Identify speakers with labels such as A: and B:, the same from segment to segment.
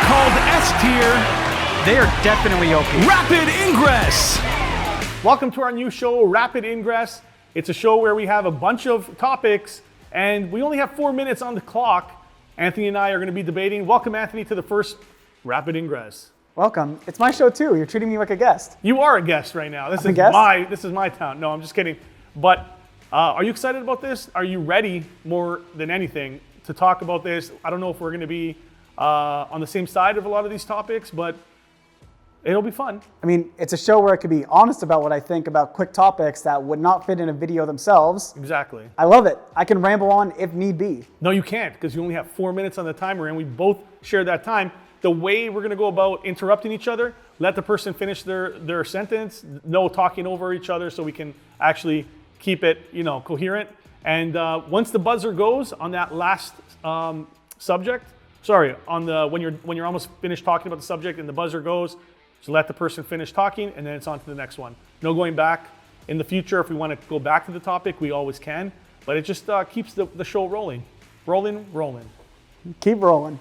A: called S tier.
B: They are definitely OP.
A: Rapid Ingress. Welcome to our new show, Rapid Ingress. It's a show where we have a bunch of topics and we only have 4 minutes on the clock. Anthony and I are going to be debating. Welcome, Anthony, to the first Rapid Ingress.
B: Welcome. It's my show too. You're treating me like a guest.
A: You are a guest right now. This is my town. No, I'm just kidding. But are you excited about this? Are you ready more than anything to talk about this? I don't know if we're going to be on the same side of a lot of these topics, but it'll be fun.
B: I mean, it's a show where I could be honest about what I think about quick topics that would not fit in a video themselves.
A: Exactly.
B: I love it. I can ramble on if need be.
A: No, you can't, because you only have 4 minutes on the timer, and we both share that time. The way we're going to go about interrupting each other, let the person finish their sentence, no talking over each other, so we can actually keep it, coherent. And once the buzzer goes on that last subject, when you're almost finished talking about the subject and the buzzer goes, just let the person finish talking, and then it's on to the next one. No going back. In the future, if we want to go back to the topic, we always can. But it just keeps the show rolling. Rolling.
B: Keep rolling.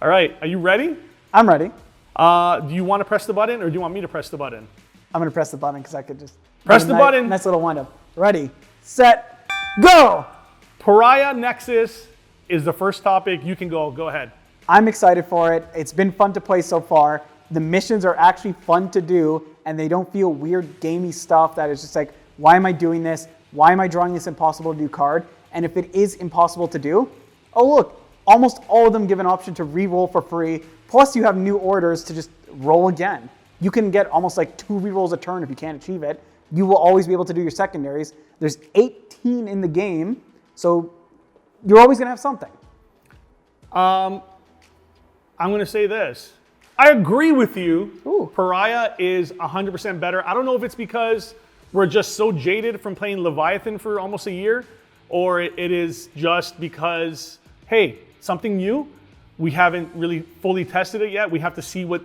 A: All right, are you ready?
B: I'm ready.
A: Do you want to press the button, or do you want me to press the button?
B: I'm going to press the button because I could just...
A: Press the button.
B: Nice little wind-up. Ready, set, go!
A: Pariah Nexus is the first topic. You can go. Go ahead.
B: I'm excited for it. It's been fun to play so far. The missions are actually fun to do, and they don't feel weird gamey stuff that is just like, why am I doing this? Why am I drawing this impossible to do card? And if it is impossible to do, oh look, almost all of them give an option to re-roll for free, plus you have new orders to just roll again. You can get almost like 2 re-rolls a turn if you can't achieve it. You will always be able to do your secondaries. There's 18 in the game, so you're always going to have something.
A: I'm going to say this. I agree with you.
B: Ooh.
A: Pariah is 100% better. I don't know if it's because we're just so jaded from playing Leviathan for almost a year, or it is just because, hey, something new. We haven't really fully tested it yet. We have to see what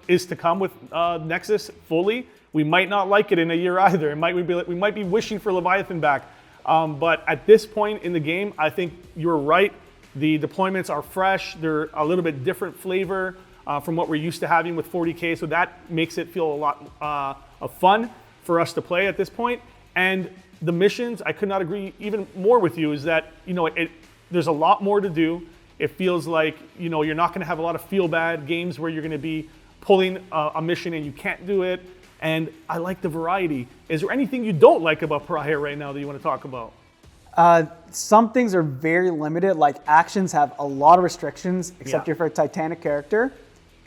A: is to come with Nexus fully. We might not like it in a year either. We might be wishing for Leviathan back. But at this point in the game, I think you're right. The deployments are fresh. They're a little bit different flavor from what we're used to having with 40K. So that makes it feel a lot of fun for us to play at this point. And the missions, I could not agree even more with you, is that, there's a lot more to do. It feels like, you're not going to have a lot of feel-bad games where you're going to be pulling a mission and you can't do it. And I like the variety. Is there anything you don't like about Pariah right now that you want to talk about?
B: Some things are very limited, like actions have a lot of restrictions, except if you're a Titanic character.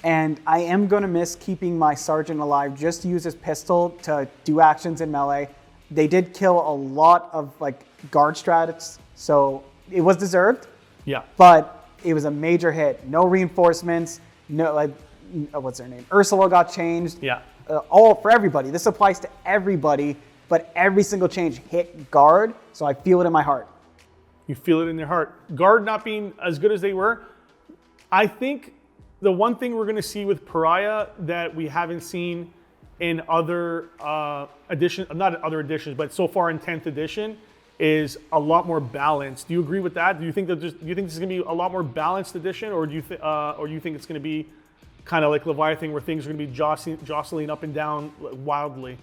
B: And I am going to miss keeping my Sergeant alive just to use his pistol to do actions in melee. They did kill a lot of guard strats, so it was deserved.
A: Yeah.
B: But it was a major hit. No reinforcements. No, what's her name? Ursula got changed.
A: Yeah.
B: All for everybody. This applies to everybody, but every single change hit guard, so I feel it in my heart.
A: You feel it in your heart. Guard not being as good as they were. I think the one thing we're going to see with Pariah that we haven't seen in other editions, not other editions, but so far in 10th edition, is a lot more balanced. Do you agree with that? Do you think this is going to be a lot more balanced edition, or do you think it's going to be kind of like Leviathan, where things are going to be jostling up and down wildly?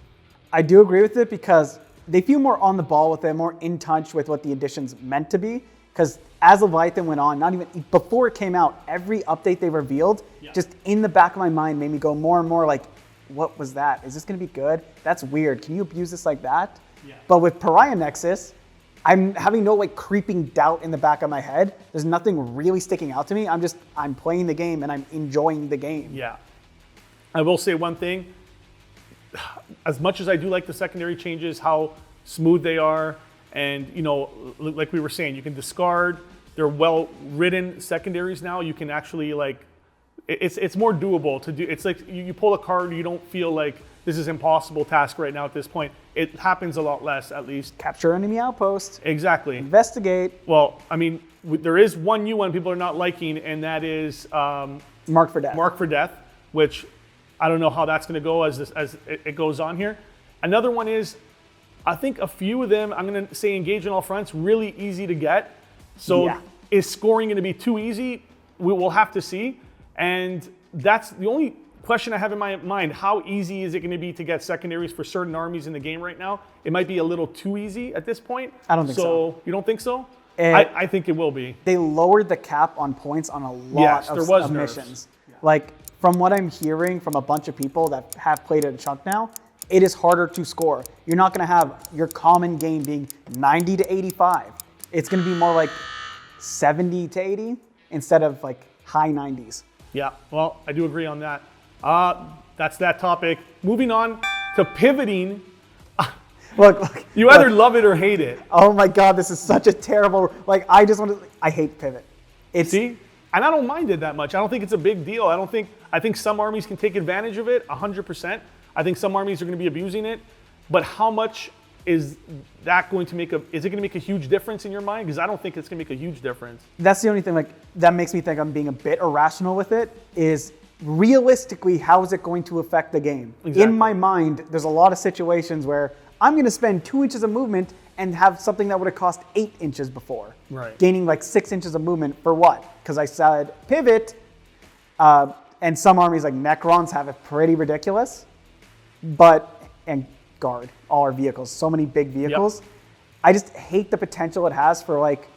B: I do agree with it because they feel more on the ball with it, more in touch with what the edition's meant to be. Because as Leviathan went on, not even before it came out, every update they revealed, just in the back of my mind, made me go more and more like, what was that? Is this going to be good? That's weird. Can you abuse this like that? Yeah. But with Pariah Nexus, I'm having no creeping doubt in the back of my head. There's nothing really sticking out to me. I'm playing the game and I'm enjoying the game.
A: Yeah. I will say one thing. As much as I do like the secondary changes, how smooth they are, and like we were saying, you can discard. They're well-written secondaries now. You can actually it's more doable to do. It's like you pull a card, you don't feel like this is impossible task right now at this point. It happens a lot less, at least.
B: Capture enemy outpost.
A: Exactly.
B: Investigate.
A: Well, I mean, there is one new one people are not liking, and that is
B: Mark for Death.
A: Mark for Death, which I don't know how that's going to go as it goes on here. Another one is, I think a few of them, I'm going to say engage on all fronts, really easy to get. So is scoring going to be too easy? We will have to see. And that's the only question I have in my mind. How easy is it going to be to get secondaries for certain armies in the game right now? It might be a little too easy at this point.
B: I don't think so.
A: You don't think so? I think it will be.
B: They lowered the cap on points on a lot of missions. Yeah. Like, from what I'm hearing from a bunch of people that have played it a chunk now, it is harder to score. You're not going to have your common game being 90 to 85. It's going to be more like 70 to 80 instead of like high 90s.
A: Yeah, well, I do agree on that. That's that topic. Moving on to pivoting.
B: Look.
A: You either love it or hate it.
B: Oh my God, this is such a terrible, I hate pivot.
A: See? And I don't mind it that much. I don't think it's a big deal. I think some armies can take advantage of it 100%. I think some armies are going to be abusing it. But how much is that going to make is it going to make a huge difference in your mind? Because I don't think it's going to make a huge difference.
B: That's the only thing that makes me think I'm being a bit irrational with it is realistically, how is it going to affect the game? Exactly. In my mind, there's a lot of situations where I'm going to spend 2 inches of movement and have something that would have cost 8 inches before.
A: Right.
B: Gaining like 6 inches of movement for what? Because I said pivot, and some armies like Necrons have it pretty ridiculous, and Guard, all our vehicles, so many big vehicles. Yep. I just hate the potential it has for like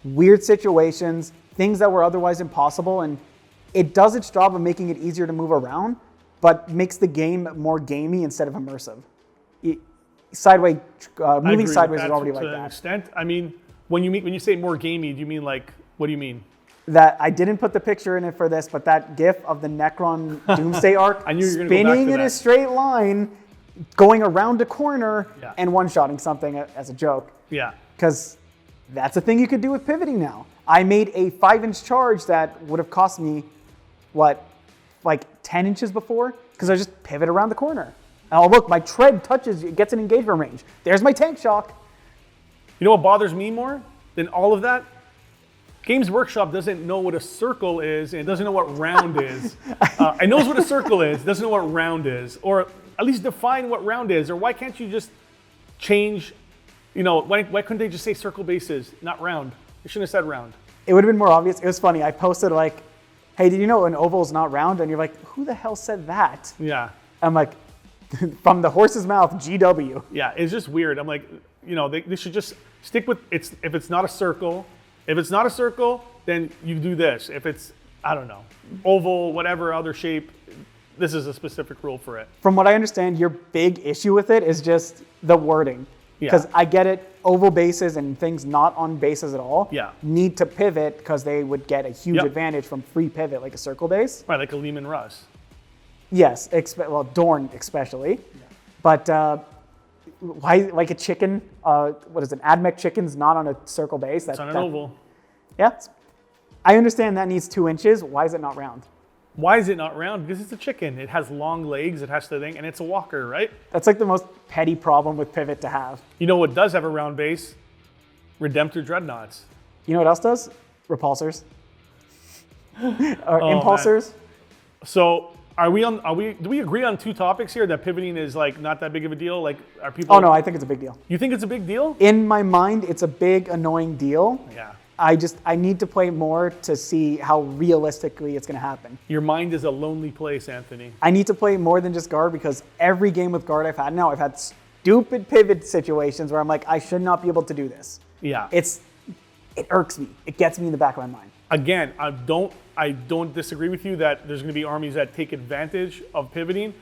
B: weird situations, things that were otherwise impossible, and it does its job of making it easier to move around, but makes the game more gamey instead of immersive. Moving sideways is already like that. To an
A: extent. I mean, when you say more gamey, do you mean like, what do you mean?
B: That I didn't put the picture in it for this, but that GIF of the Necron Doomsday arc
A: I knew you were gonna
B: spinning
A: go back to
B: in
A: that.
B: a straight line, going around a corner, and one-shotting something as a joke.
A: Yeah.
B: Because that's a thing you could do with pivoting now. I made a 5-inch charge that would have cost me, like 10 inches before? Because I just pivot around the corner. Oh, look, my tread gets an engagement range. There's my tank shock.
A: You know what bothers me more than all of that? Games Workshop doesn't know what a circle is, and it doesn't know what round is. It knows what a circle is, doesn't know what round is, or at least define what round is. Or why can't you just change, why couldn't they just say circle bases, not round? They shouldn't have said round.
B: It would have been more obvious. It was funny. I posted like, hey, did you know an oval is not round? And you're like, who the hell said that?
A: Yeah.
B: I'm like, from the horse's mouth, GW.
A: Yeah, it's just weird. I'm like, they should just stick with if it's not a circle. If it's not a circle, then you do this. If it's, I don't know, oval, whatever other shape, this is a specific rule for it.
B: From what I understand, your big issue with it is just the wording. Because I get it, oval bases and things not on bases at all need to pivot because they would get a huge advantage from free pivot, like a circle base.
A: Right, like a Lehman Russ.
B: Yes, Dorn especially. Yeah. But why, like a chicken, what is it, AdMech chicken's not on a circle base?
A: It's on an oval.
B: Yeah, I understand that needs 2 inches. Why is it not round?
A: Why is it not round? Because it's a chicken. It has long legs, it has to think, and it's a walker, right?
B: That's like the most petty problem with pivot to have.
A: You know what does have a round base? Redemptor Dreadnoughts.
B: You know what else does? Repulsors. Or impulsors.
A: Man. So do we agree on 2 topics here that pivoting is like not that big of a deal? Like, are people?
B: Oh no, I think it's a big deal.
A: You think it's a big deal?
B: In my mind, it's a big annoying deal.
A: Yeah.
B: I need to play more to see how realistically it's going to happen.
A: Your mind is a lonely place, Anthony.
B: I need to play more than just guard because every game with guard I've had now, I've had stupid pivot situations where I'm like, I should not be able to do this.
A: Yeah.
B: It irks me. It gets me in the back of my mind.
A: Again, I don't disagree with you that there's going to be armies that take advantage of pivoting.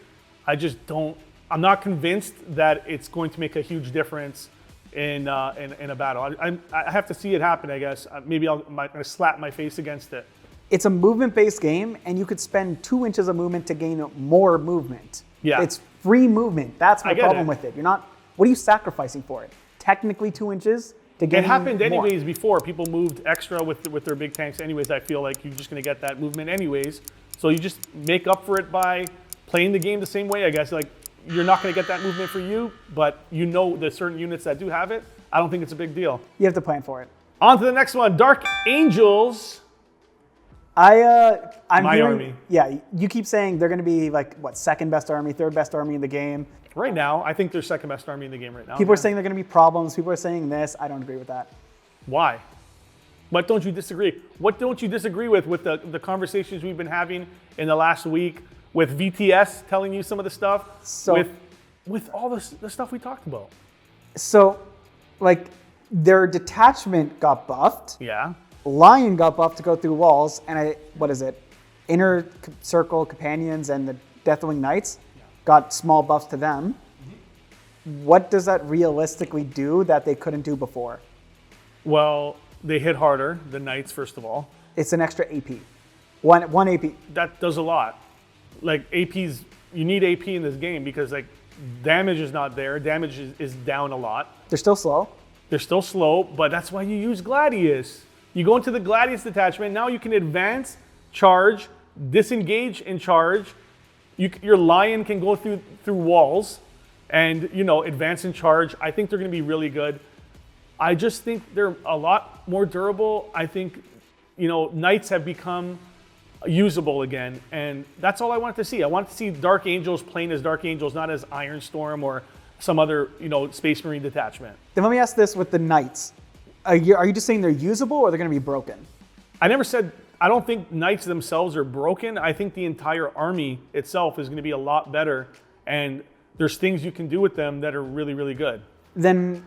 A: I'm not convinced that it's going to make a huge difference in a battle. I have to see it happen, I guess. Maybe I'm going to slap my face against it.
B: It's a movement-based game, and you could spend 2 inches of movement to gain more movement.
A: Yeah.
B: It's free movement. That's my problem with it. What are you sacrificing for it? Technically 2 inches to gain more.
A: It happened anyways before. People moved extra with their big tanks anyways. I feel like you're just going to get that movement anyways. So you just make up for it by playing the game the same way, I guess. Like, you're not going to get that movement for you, but there's certain units that do have it. I don't think it's a big deal.
B: You have to plan for it.
A: On to the next one. Dark Angels.
B: I'm
A: my
B: hearing,
A: army.
B: Yeah, you keep saying they're going to be like, what, second best army, third best army in the game.
A: Right now, I think they're second best army in the game right now.
B: People are saying they're going to be problems. People are saying this. I don't agree with that.
A: Why? What don't you disagree? What don't you disagree with the conversations we've been having in the last week with VTS telling you some of the stuff,
B: So-
A: with all the stuff we talked about?
B: So, like, their detachment got buffed.
A: Yeah.
B: Lion got buffed to go through walls, and what is it? Inner Circle Companions and the Deathwing Knights got small buffs to them. What does that realistically do that they couldn't do before?
A: Well, they hit harder, the Knights, first of all.
B: It's an extra AP. One AP.
A: That does a lot. Like, APs, you need AP in this game because, like, damage is not there. Damage is down a lot.
B: They're still slow.
A: They're still slow, but that's why you use Gladius. You go into the Gladius detachment, now you can advance, charge, disengage and charge. Your Lion can go through walls and, you know, advance and charge. I think they're going to be really good. I just think they're a lot more durable. I think, you know, Knights have become usable again, and that's all I wanted to see. I wanted to see Dark Angels playing as Dark Angels, not as Iron Storm or some other, you know, Space Marine detachment.
B: Then let me ask this with the Knights. Are you just saying they're usable or they're going to be broken?
A: I never said, I don't think Knights themselves are broken. I think the entire army itself is going to be a lot better, and there's things you can do with them that are really, really good.
B: Then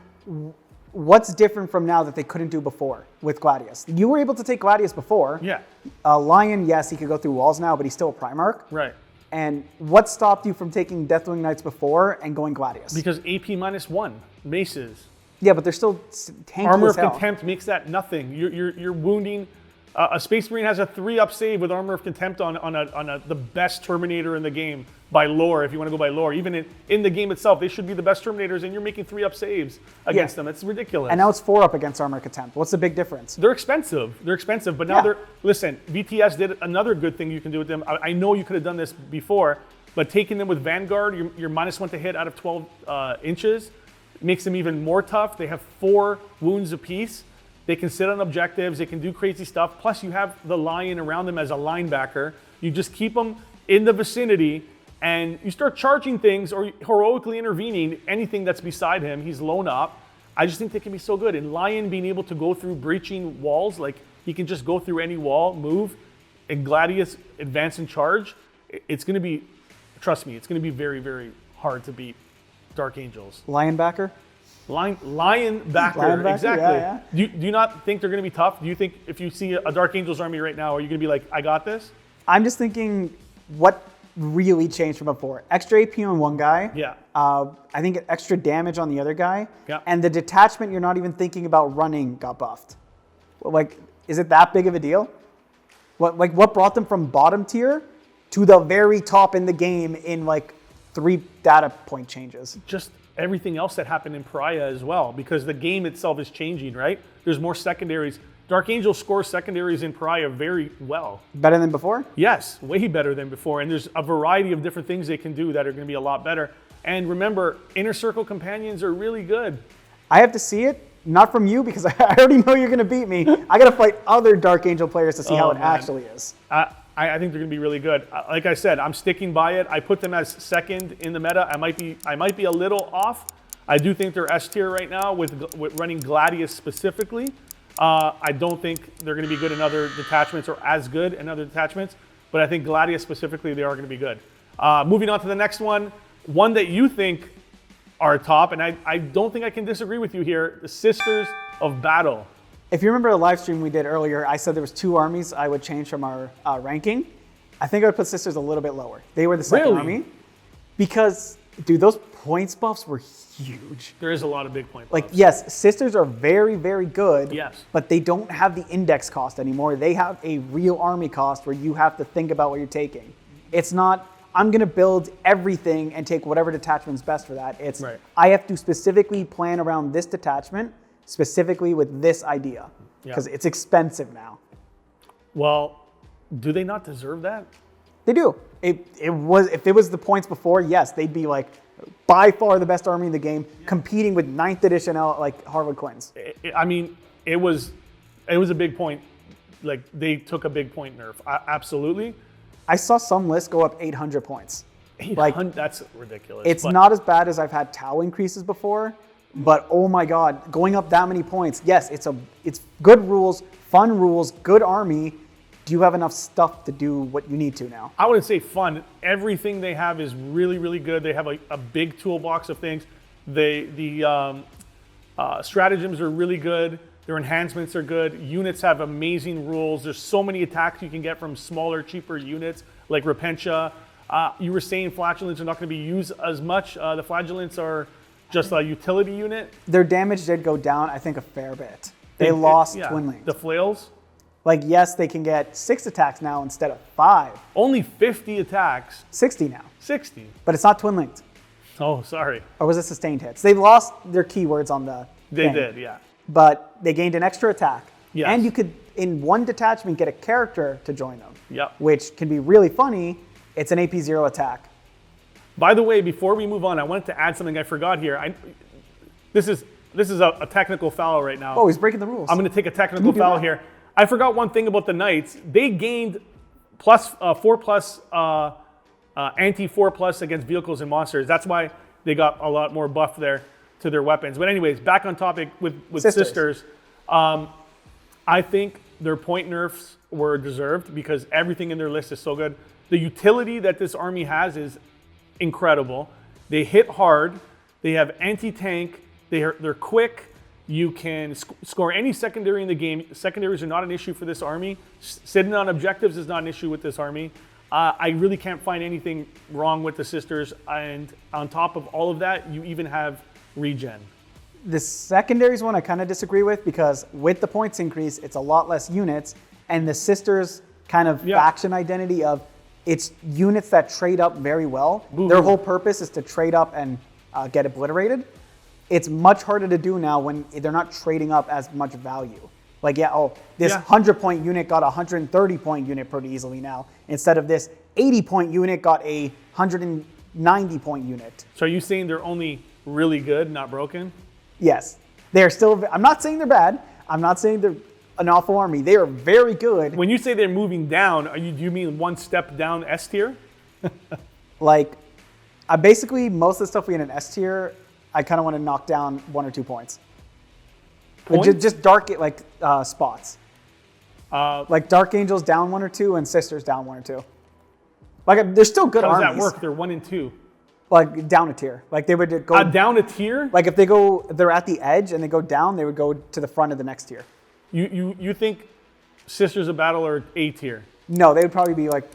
B: what's different from now that they couldn't do before with Gladius? You were able to take Gladius before.
A: Yeah.
B: Lion, yes, he could go through walls now, but he's still a Primarch.
A: Right.
B: And what stopped you from taking Deathwing Knights before and going Gladius?
A: Because AP -1 maces.
B: Yeah, but they're still tanky
A: Armor
B: as
A: of
B: hell.
A: Contempt makes that nothing. You're wounding. A Space Marine has a 3-up save with Armor of Contempt on the best Terminator in the game by lore. If you want to go by lore, even in the game itself, they should be the best Terminators, and you're making 3-up saves against them. It's ridiculous.
B: And now it's 4-up against Armor of Contempt. What's the big difference?
A: They're expensive. But now listen, VTS did another good thing you can do with them. I know you could have done this before, but taking them with Vanguard, you're -1 to hit out of 12 inches, makes them even more tough. They have 4 wounds apiece. They can sit on objectives. They can do crazy stuff. Plus, you have the Lion around them as a linebacker. You just keep them in the vicinity, and you start charging things or heroically intervening anything that's beside him. He's blown up. I just think they can be so good. And Lion being able to go through breaching walls, like he can just go through any wall, move, and Gladius advance and charge. It's going to be, trust me, it's going to be very, very hard to beat Dark Angels.
B: Lionbacker?
A: Linebacker, exactly.
B: Yeah.
A: Do you not think they're going to be tough? Do you think if you see a Dark Angels army right now, are you going to be like, I got this?
B: I'm just thinking what really changed from before. Extra AP on one guy.
A: Yeah.
B: I think extra damage on the other guy.
A: Yeah.
B: And the detachment you're not even thinking about running got buffed. Like, is it that big of a deal? What brought them from bottom tier to the very top in the game in like 3 data point changes?
A: Just everything else that happened in Pariah as well, because the game itself is changing, right? There's more secondaries. Dark Angel scores secondaries in Pariah very well.
B: Better than before?
A: Yes, way better than before. And there's a variety of different things they can do that are going to be a lot better. And remember, Inner Circle Companions are really good.
B: I have to see it, not from you, because I already know you're going to beat me. I got to fight other Dark Angel players to see how it actually is.
A: I think they're going to be really good. Like I said, I'm sticking by it. I put them as second in the meta. I might be a little off. I do think they're S tier right now with running Gladius specifically. I don't think they're going to be good in other detachments or as good in other detachments, but I think Gladius specifically, they are going to be good. Moving on to the next one that you think are top, and I don't think I can disagree with you here, the Sisters of Battle.
B: If you remember the live stream we did earlier, I said there was 2 armies I would change from our ranking. I think I would put Sisters a little bit lower. They were the second army. Because, dude, those points buffs were huge.
A: There is a lot of big point buffs.
B: Like, yes, Sisters are very, very good.
A: Yes.
B: But they don't have the index cost anymore. They have a real army cost where you have to think about what you're taking. It's not, I'm going to build everything and take whatever detachment's best for that. It's,
A: right.
B: I have to specifically plan around this detachment, specifically with this idea, because it's expensive now.
A: Well, do they not deserve that?
B: They do. It was, if it was the points before, yes, they'd be like by far the best army in the game, competing with 9th edition like Harwood Quinns.
A: I mean, it was a big point. Like, they took a big point nerf. Absolutely.
B: I saw some lists go up 800 points.
A: 800, that's ridiculous.
B: It's not as bad as I've had Tau increases before, But oh my God, going up that many points. Yes, it's good rules, fun rules, good army. Do you have enough stuff to do what you need to now?
A: I wouldn't say fun. Everything they have is really, really good. They have a big toolbox of things. The stratagems are really good. Their enhancements are good. Units have amazing rules. There's so many attacks you can get from smaller, cheaper units like Repentia. You were saying Flatulence are not going to be used as much. The Flagellants are just a utility unit.
B: Their damage did go down, I think, a fair bit. They lost Twinlings.
A: The flails?
B: Like, yes, they can get 6 attacks now instead of 5.
A: Only 50 attacks.
B: 60 now.
A: 60.
B: But it's not Twinlings.
A: Oh, sorry.
B: Or was it sustained hits? They lost their keywords on the
A: They did, yeah.
B: But they gained an extra attack.
A: Yes.
B: And you could, in one detachment, get a character to join them.
A: Yep.
B: Which can be really funny. It's an AP0 attack.
A: By the way, before we move on, I wanted to add something I forgot here. This is a technical foul right now.
B: Oh, he's breaking the rules.
A: I'm going to take a technical foul here. I forgot one thing about the Knights. They gained plus 4+ anti 4+ against vehicles and monsters. That's why they got a lot more buff there to their weapons. But anyways, back on topic with Sisters. I think their point nerfs were deserved because everything in their list is so good. The utility that this army has is incredible. They hit hard. They have anti-tank. They're quick. You can score any secondary in the game. Secondaries are not an issue for this army. Sitting on objectives is not an issue with this army. I really can't find anything wrong with the Sisters. And on top of all of that, you even have regen.
B: The secondaries one I kind of disagree with because with the points increase, it's a lot less units. And the Sisters kind of faction identity of it's units that trade up very well.
A: Boo-hoo.
B: Their whole purpose is to trade up and get obliterated. It's much harder to do now when they're not trading up as much value. Like, this 100-point unit got a 130-point unit pretty easily now, instead of this 80-point unit got a 190-point unit.
A: So are you saying they're only really good, not broken?
B: Yes. They're still, I'm not saying they're bad. I'm not saying they're an awful army. They are very good.
A: When you say they're moving down, do you mean one step down S tier?
B: Like, basically, most of the stuff we in an S tier, I kind of want to knock down 1 or 2 points. Just dark, spots. Like Dark Angels down 1 or 2 and Sisters down 1 or 2. Like, they're still good armies.
A: How does that work? They're 1 and 2.
B: Like, down a tier. Like, they would go...
A: down a tier?
B: Like, if they're at the edge and they go down, they would go to the front of the next tier.
A: You think Sisters of Battle are A tier?
B: No, they would probably be like,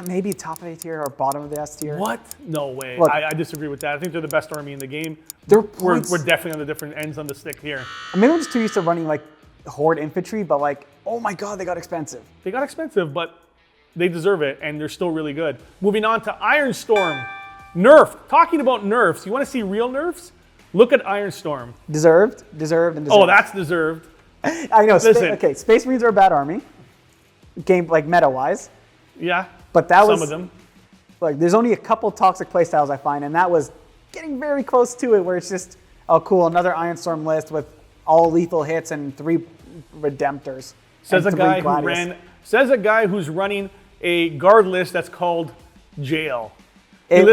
B: maybe top of A tier or bottom of the S tier.
A: What? No way.
B: Look,
A: I disagree with that. I think they're the best army in the game.
B: We're
A: definitely on the different ends on the stick here.
B: Maybe I'm just too used to running like Horde infantry, but like, oh my God, they got expensive.
A: They got expensive, but they deserve it, and they're still really good. Moving on to Ironstorm. Nerf. Talking about nerfs, you want to see real nerfs? Look at Ironstorm.
B: Deserved, and deserved.
A: Oh, that's deserved.
B: I know.
A: Listen.
B: Space Marines are a bad army, game like meta-wise.
A: Yeah,
B: but that
A: some of them.
B: Like, there's only a couple toxic playstyles I find, and that was getting very close to it, where it's just, oh cool, another Ironstorm list with all lethal hits and 3 Redemptors.
A: Says a guy who's running a guard list that's called Jail. You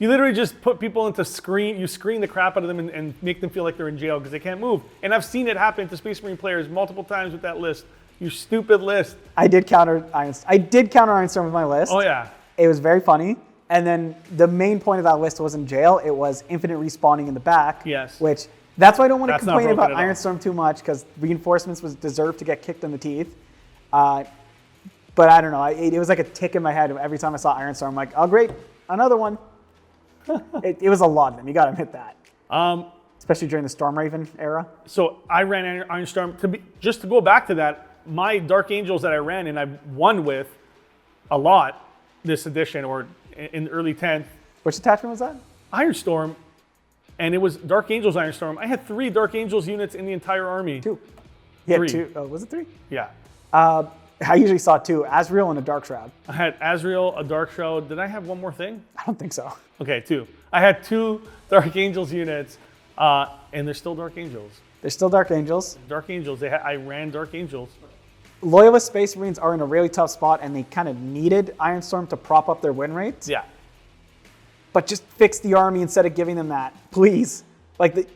A: literally just put people into you screen the crap out of them and make them feel like they're in jail because they can't move. And I've seen it happen to Space Marine players multiple times with that list. You stupid list.
B: I did counter Ironstorm with my list.
A: Oh yeah.
B: It was very funny. And then the main point of that list wasn't jail. It was infinite respawning in the back.
A: Yes.
B: Which, that's why I don't want to complain about Ironstorm too much, because reinforcements deserved to get kicked in the teeth. But I don't know. It was like a tick in my head every time I saw Ironstorm. I'm like, oh great, another one. it was a lot of them. You got to admit that. Especially during the Stormraven era.
A: So I ran Ironstorm. Just to go back to that, my Dark Angels that I ran and I won with a lot this edition or in early 10th.
B: Which attachment was that?
A: Ironstorm. And it was Dark Angels Ironstorm. I had 3 Dark Angels units in the entire army.
B: 2. You had
A: 3.
B: 2. Oh, was it 3?
A: Yeah.
B: I usually saw 2, Azrael and a Dark Shroud.
A: I had Azrael, a Dark Shroud. Did I have one more thing?
B: I don't think so.
A: Okay, 2. I had 2 Dark Angels units, and they're still Dark Angels.
B: They're still Dark Angels.
A: Dark Angels. I ran Dark Angels.
B: Loyalist Space Marines are in a really tough spot, and they kind of needed Ironstorm to prop up their win rates.
A: Yeah.
B: But just fix the army instead of giving them that, please. Like,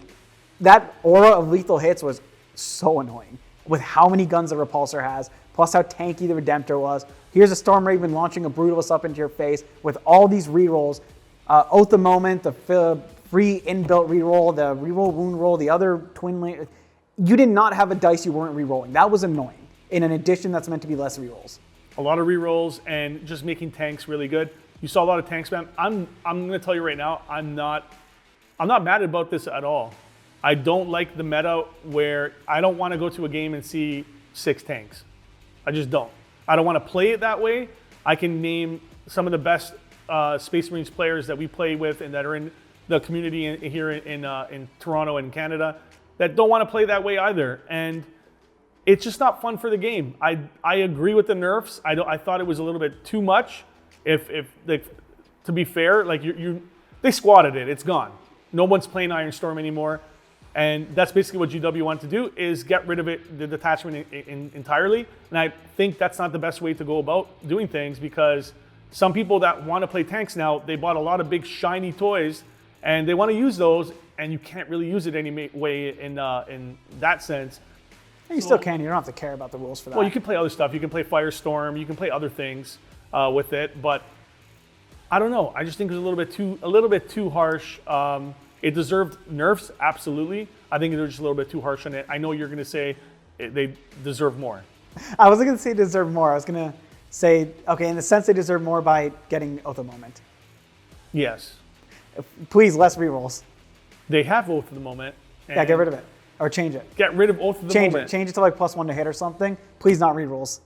B: that aura of lethal hits was so annoying with how many guns the Repulsor has, plus how tanky the Redemptor was. Here's a Storm Raven launching a Brutalist up into your face with all these rerolls. Oath of Moment, the free inbuilt reroll, the reroll wound roll, the other twin lane. You did not have a dice you weren't rerolling. That was annoying in an edition that's meant to be less rerolls.
A: A lot of rerolls and just making tanks really good. You saw a lot of tank spam. I'm going to tell you right now, I'm not mad about this at all. I don't like the meta where I don't want to go to a game and see 6 tanks. I just don't. I don't want to play it that way. I can name some of the best Space Marines players that we play with and that are in the community here in Toronto and Canada that don't want to play that way either. And it's just not fun for the game. I agree with the nerfs. I thought it was a little bit too much. To be fair, like they squatted it. It's gone. No one's playing Ironstorm anymore. And that's basically what GW wanted to do, is get rid of it, the detachment entirely. And I think that's not the best way to go about doing things, because some people that want to play tanks now, they bought a lot of big shiny toys and they want to use those, and you can't really use it any way in that sense.
B: You still can. You don't have to care about the rules for that.
A: Well, you can play other stuff. You can play Firestorm. You can play other things with it. But I don't know. I just think it was a little bit too harsh. It deserved nerfs, absolutely. I think they're just a little bit too harsh on it. I know you're going to say they deserve more.
B: I wasn't going to say deserve more. I was going to say, okay, in the sense they deserve more by getting Oath of the Moment.
A: Yes.
B: Please, less rerolls.
A: They have Oath of the Moment.
B: Yeah, get rid of it. Or change it.
A: Get rid of Oath of the Moment.
B: Change it to like +1 to hit or something. Please, not rerolls.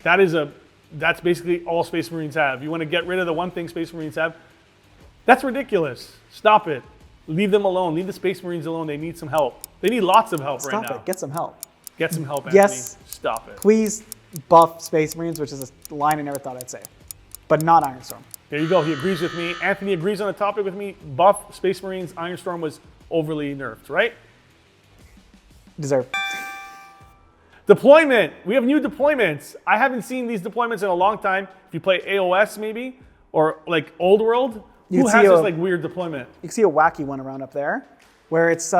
A: That's basically all Space Marines have. You want to get rid of the one thing Space Marines have? That's ridiculous. Stop it. Leave them alone. Leave the Space Marines alone. They need some help. They need lots of help right now.
B: Stop it. Get some help.
A: Get some help, Anthony.
B: Yes.
A: Stop it.
B: Please buff Space Marines, which is a line I never thought I'd say. But not Ironstorm.
A: There you go. He agrees with me. Anthony agrees on the topic with me. Buff Space Marines. Ironstorm was overly nerfed, right?
B: Deserved.
A: Deployment. We have new deployments. I haven't seen these deployments in a long time. If you play AOS maybe, or like Old World, who has this like weird deployment?
B: You can see a wacky one around up there, where it's,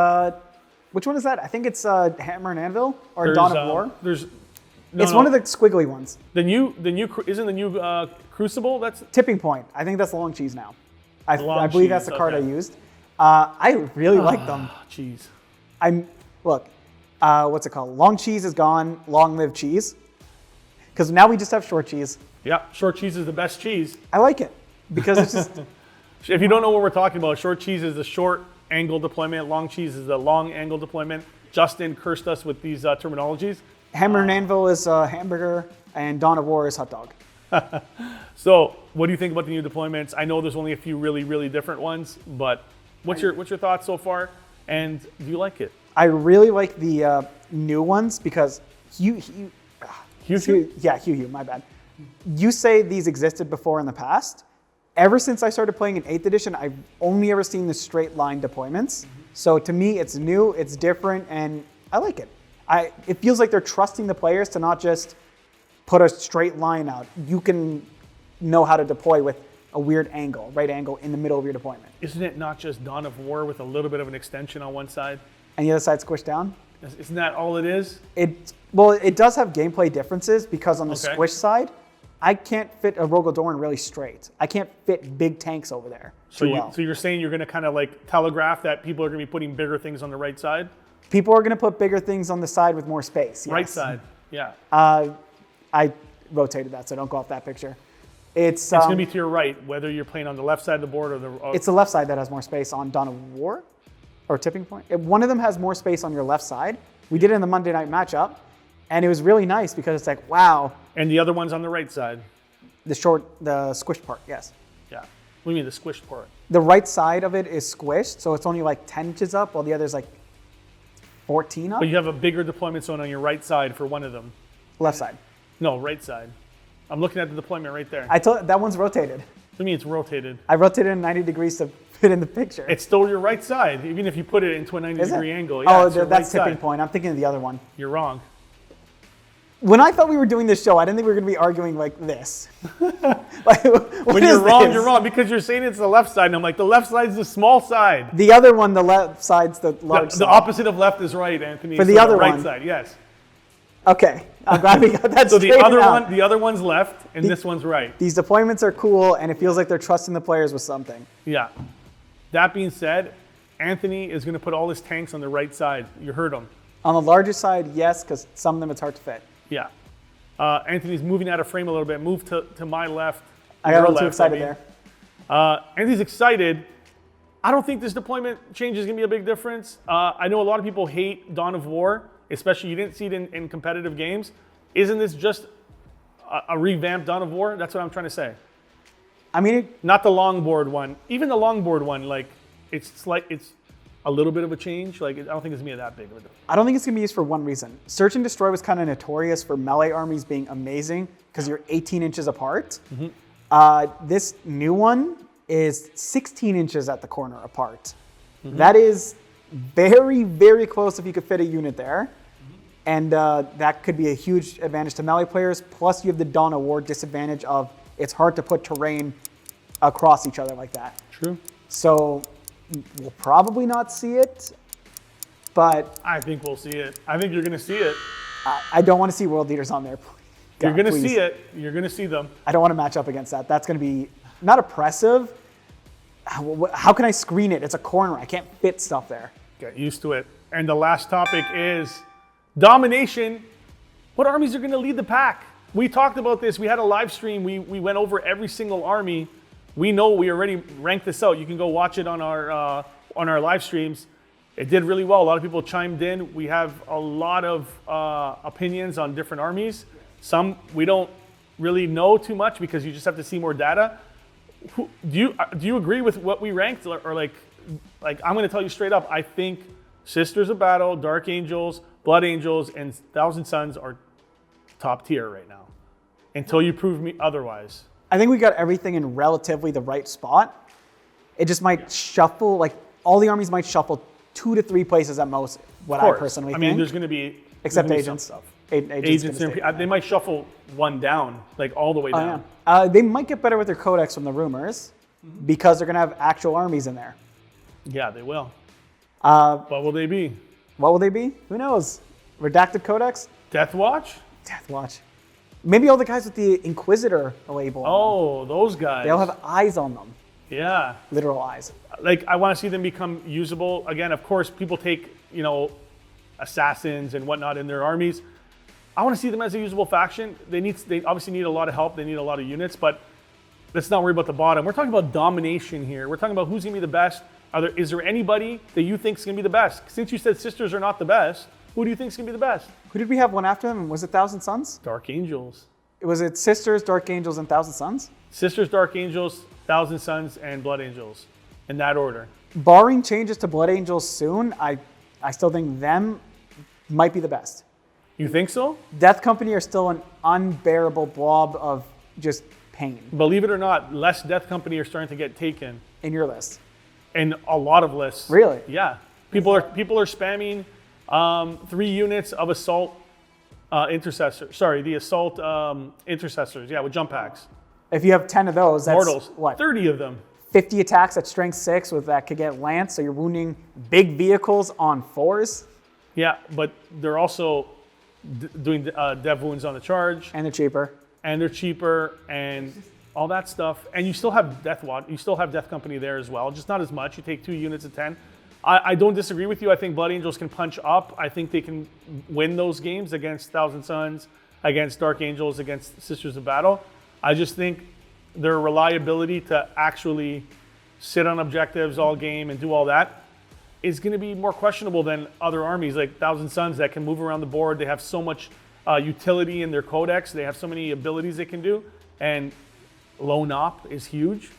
B: which one is that? I think it's Hammer and Anvil, or Dawn of War. It's one of the squiggly ones.
A: Isn't the new Crucible? That's
B: Tipping Point. I think that's Long Cheese now. I believe that's the card I used. I really like them.
A: Cheese.
B: Look, what's it called? Long Cheese is gone. Long live cheese. Because now we just have short cheese.
A: Yeah, short cheese is the best cheese.
B: I like it because it's just.
A: If you don't know what we're talking about, short cheese is the short angle deployment. Long cheese is the long angle deployment. Justin cursed us with these terminologies.
B: Hammer and Anvil is hamburger, and Dawn of War is hot dog.
A: So, what do you think about the new deployments? I know there's only a few really, really different ones, but what's your thoughts so far? And do you like it?
B: I really like the new ones because Hugh, my bad. You say these existed before in the past. Ever since I started playing in 8th edition, I've only ever seen the straight line deployments. Mm-hmm. So to me, it's new, it's different, and I like it. It feels like they're trusting the players to not just put a straight line out. You can know how to deploy with a weird angle, right angle in the middle of your deployment.
A: Isn't it not just Dawn of War with a little bit of an extension on one side?
B: And the other side squished down?
A: Isn't that all it is?
B: It does have gameplay differences because on the squish side, I can't fit a Rogodorn really straight. I can't fit big tanks over there
A: So you're saying you're going to kind of like telegraph that people are going to be putting bigger things on the right side?
B: People are going to put bigger things on the side with more space. Yes.
A: Right side, yeah.
B: I rotated that, so don't go off that picture. It's
A: going to be to your right, whether you're playing on the left side of the board or the...
B: It's the left side that has more space on Dawn of War or Tipping Point. One of them has more space on your left side. We did it in the Monday night matchup, and it was really nice because it's like, wow.
A: And the other one's on the right side.
B: The squished part, yes.
A: Yeah. What do you mean the squished part?
B: The right side of it is squished, so it's only like 10 inches up, while the other's like 14 up.
A: But you have a bigger deployment zone on your right side for one of them.
B: Left side.
A: No, right side. I'm looking at the deployment right there.
B: That one's rotated.
A: What do you mean it's rotated?
B: I rotated it 90 degrees to fit in the picture.
A: It's still your right side, even if you put it into a 90-degree angle. Yeah,
B: that's
A: right
B: Tipping
A: side.
B: Point. I'm thinking of the other one.
A: You're wrong.
B: When I thought we were doing this show, I didn't think we were going to be arguing like this.
A: When you're wrong, you're wrong because you're saying it's the left side, and I'm like, the left side's the small side.
B: The other one, the left side's the large side.
A: The opposite of left is right, Anthony.
B: For the other
A: right
B: one.
A: side, yes.
B: Okay, I'm glad we got that
A: So
B: straightened out.
A: the other one's left, and this one's right.
B: These deployments are cool, and it feels like they're trusting the players with something.
A: Yeah. That being said, Anthony is going to put all his tanks on the right side. You heard him.
B: On the larger side, yes, because some of them it's hard to fit.
A: Yeah. Anthony's moving out of frame a little bit. Move to my left.
B: I got a
A: your
B: little too
A: left,
B: excited there.
A: Anthony's excited. I don't think this deployment change is going to be a big difference. I know a lot of people hate Dawn of War, especially you didn't see it in competitive games. Isn't this just a revamped Dawn of War? That's what I'm trying to say.
B: I mean,
A: Not the longboard one. Even the longboard one, like it's a little bit of a change. Like I don't think it's going to be that big of a difference.
B: I don't think it's going to be used for one reason. Search and Destroy was kind of notorious for melee armies being amazing because you're 18 inches apart. This new one is 16 inches at the corner apart. That is very, very close if you could fit a unit there. And that could be a huge advantage to melee players. Plus you have the Dawn of War disadvantage of it's hard to put terrain across each other like that.
A: True.
B: So we'll probably not see it, but
A: I think we'll see it. I think you're going to see it.
B: I don't want to see world leaders on there.
A: You're going to
B: please.
A: see it. You're going to see them.
B: I don't want to match up against that. That's going to be not oppressive. How can I screen it? It's a corner. I can't fit stuff there.
A: Get used to it. And the last topic is domination. What armies are going to lead the pack? We talked about this. We had a live stream. We went over every single army. We know we already ranked this out. You can go watch it on our live streams. It did really well. A lot of people chimed in. We have a lot of opinions on different armies. Some we don't really know too much because you just have to see more data. Do you agree with what we ranked, or like I'm going to tell you straight up? I think Sisters of Battle, Dark Angels, Blood Angels, and Thousand Sons are top tier right now. Until you prove me otherwise.
B: I think we got everything in relatively the right spot. It just might shuffle, like all the armies might shuffle 2 to 3 places at most, what I personally think.
A: I mean, there's going to be
B: except
A: some
B: agents.
A: stuff.
B: Agents
A: They might shuffle one down, like all the way down.
B: Yeah. They might get better with their codex from the rumors because they're going to have actual armies in there.
A: Yeah, they will. What will they be?
B: What will they be? Who knows? Redacted codex?
A: Death Watch?
B: Death Watch. Maybe all the guys with the Inquisitor label.
A: Oh, those guys.
B: They'll have eyes on them.
A: Yeah.
B: Literal eyes.
A: Like, I want to see them become usable. Again, of course, people take, assassins and whatnot in their armies. I want to see them as a usable faction. They obviously need a lot of help. They need a lot of units, but let's not worry about the bottom. We're talking about domination here. We're talking about who's going to be the best. Is there anybody that you think is going to be the best? Since you said Sisters are not the best, who do you think is going to be the best?
B: Who did we have one after them? Was it Thousand Sons?
A: Dark Angels.
B: Was it Sisters, Dark Angels, and Thousand Sons?
A: Sisters, Dark Angels, Thousand Sons, and Blood Angels. In that order.
B: Barring changes to Blood Angels soon, I still think them might be the best.
A: You think so?
B: Death Company are still an unbearable blob of just pain.
A: Believe it or not, less Death Company are starting to get taken.
B: In your list.
A: In a lot of lists.
B: Really?
A: Yeah. People are spamming 3 units of assault intercessors. Sorry, the assault intercessors. Yeah, with jump packs.
B: If you have 10 of those, that's
A: Mortals.
B: what?
A: 30 of them.
B: 50 attacks at strength 6 with that could get lance, so you're wounding big vehicles on 4s.
A: Yeah, but they're also doing dev wounds on the charge.
B: And they're cheaper.
A: And they're cheaper and all that stuff. And you still have Death Watch. You still have Death Company there as well, just not as much. You take 2 units of 10. I don't disagree with you. I think Blood Angels can punch up. I think they can win those games against Thousand Sons, against Dark Angels, against Sisters of Battle. I just think their reliability to actually sit on objectives all game and do all that is going to be more questionable than other armies like Thousand Sons that can move around the board. They have so much utility in their codex. They have so many abilities they can do. And lone op is huge.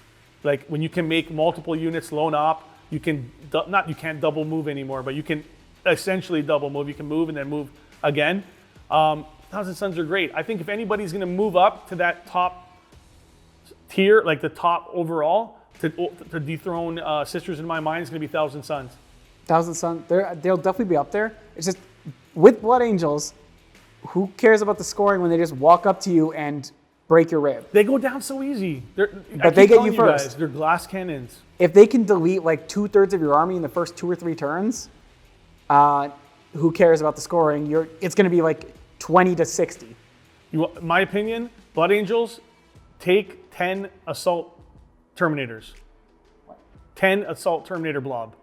A: Like when you can make multiple units lone op, you can you can't double move anymore, but you can essentially double move. You can move and then move again. Thousand Sons are great. I think if anybody's going to move up to that top tier, like the top overall, to dethrone Sisters in my mind is going to be Thousand Sons.
B: Thousand Sons, they'll definitely be up there. It's just with Blood Angels, Who cares about the scoring when they just walk up to you and break your rib?
A: They go down so easy.
B: But they get you first.
A: Guys, they're glass cannons.
B: If they can delete like 2/3 of your army in the first 2 or 3 turns, who cares about the scoring? It's going to be like 20 to 60.
A: My opinion, Blood Angels, take 10 Assault Terminators. 10 Assault Terminator blob.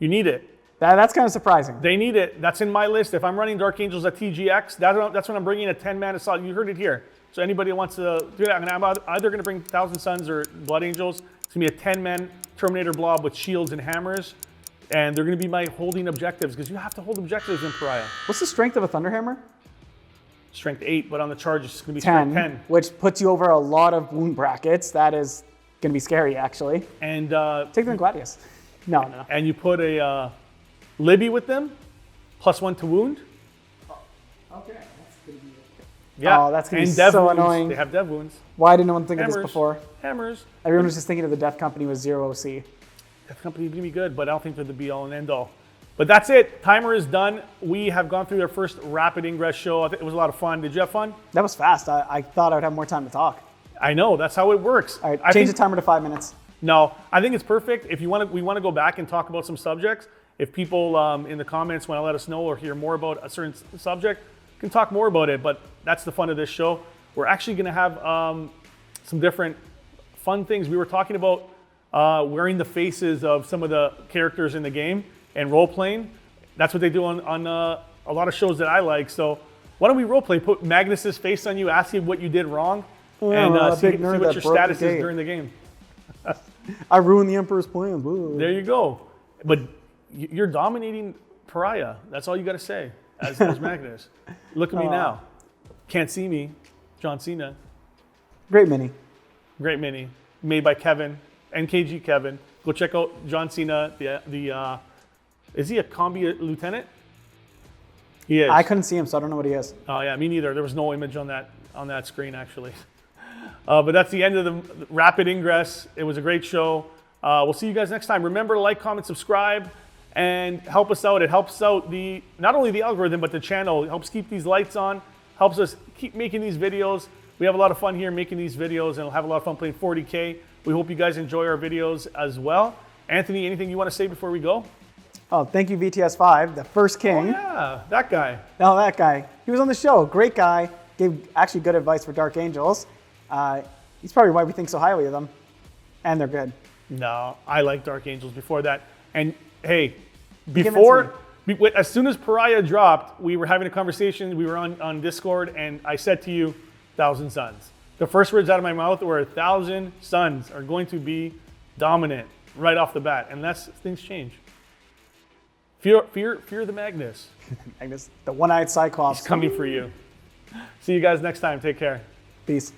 A: You need it.
B: That's kind of surprising.
A: They need it. That's in my list. If I'm running Dark Angels at TGX, that's when I'm bringing a 10-man Assault. You heard it here. So anybody who wants to do that, I'm either going to bring Thousand Suns or Blood Angels. It's going to be a 10-man Terminator blob with shields and hammers. And they're going to be my holding objectives, because you have to hold objectives in Pariah.
B: What's the strength of a Thunderhammer?
A: Strength 8, but on the charge it's going to be strength 10.
B: Which puts you over a lot of wound brackets. That is going to be scary, actually.
A: And
B: take them Gladius. No.
A: And you put a Libby with them, +1 to wound.
B: Okay, that's going to be.
A: Yeah.
B: Oh, that's going to be
A: dev
B: so
A: wounds.
B: annoying.
A: They have dev wounds.
B: Why did no one think
A: Hammers.
B: of this before?
A: Hammers.
B: Everyone was just thinking of the Death Company with 0 OC.
A: Death Company is going to be good, but I don't think they're the be-all and end-all. But that's it. Timer is done. We have gone through our first Rapid Ingress show. I think it was a lot of fun. Did you have fun?
B: That was fast. I thought I would have more time to talk.
A: I know. That's how it works.
B: All right, change the timer to 5 minutes.
A: No, I think it's perfect. If we want to go back and talk about some subjects. If people in the comments want to let us know or hear more about a certain subject, we can talk more about it. But that's the fun of this show. We're actually going to have some different fun things. We were talking about wearing the faces of some of the characters in the game and role-playing. That's what they do on a lot of shows that I like. So why don't we role-play? Put Magnus's face on you, ask him what you did wrong, and see what your status is during the game.
B: I ruined the Emperor's plans. Woo.
A: There you go. But you're dominating Pariah. That's all you got to say as Magnus. Look at me now. Can't see me. John Cena.
B: Great mini.
A: Great mini. Made by Kevin. NKG Kevin. Go check out John Cena. Is he a combi lieutenant? He is.
B: I couldn't see him, so I don't know what he is.
A: Oh yeah, me neither. There was no image on that screen actually. But that's the end of the Rapid Ingress. It was a great show. We'll see you guys next time. Remember to like, comment, subscribe, and help us out. It helps out not only the algorithm, but the channel. It helps keep these lights on, helps us keep making these videos. We have a lot of fun here making these videos, and we'll have a lot of fun playing 40K. We hope you guys enjoy our videos as well. Anthony, anything you want to say before we go?
B: Oh, thank you, VTS5, the first king.
A: Oh, yeah, that guy.
B: No, that guy. He was on the show. Great guy. Gave actually good advice for Dark Angels. He's probably why we think so highly of them. And they're good.
A: No, I like Dark Angels before that. And hey, as soon as Pariah dropped, we were having a conversation. We were on Discord, and I said to you, 1,000 Suns. The first words out of my mouth were 1,000 Suns are going to be dominant right off the bat, unless things change. Fear the Magnus.
B: Magnus, the one-eyed Cyclops.
A: He's coming for you. See you guys next time. Take care.
B: Peace.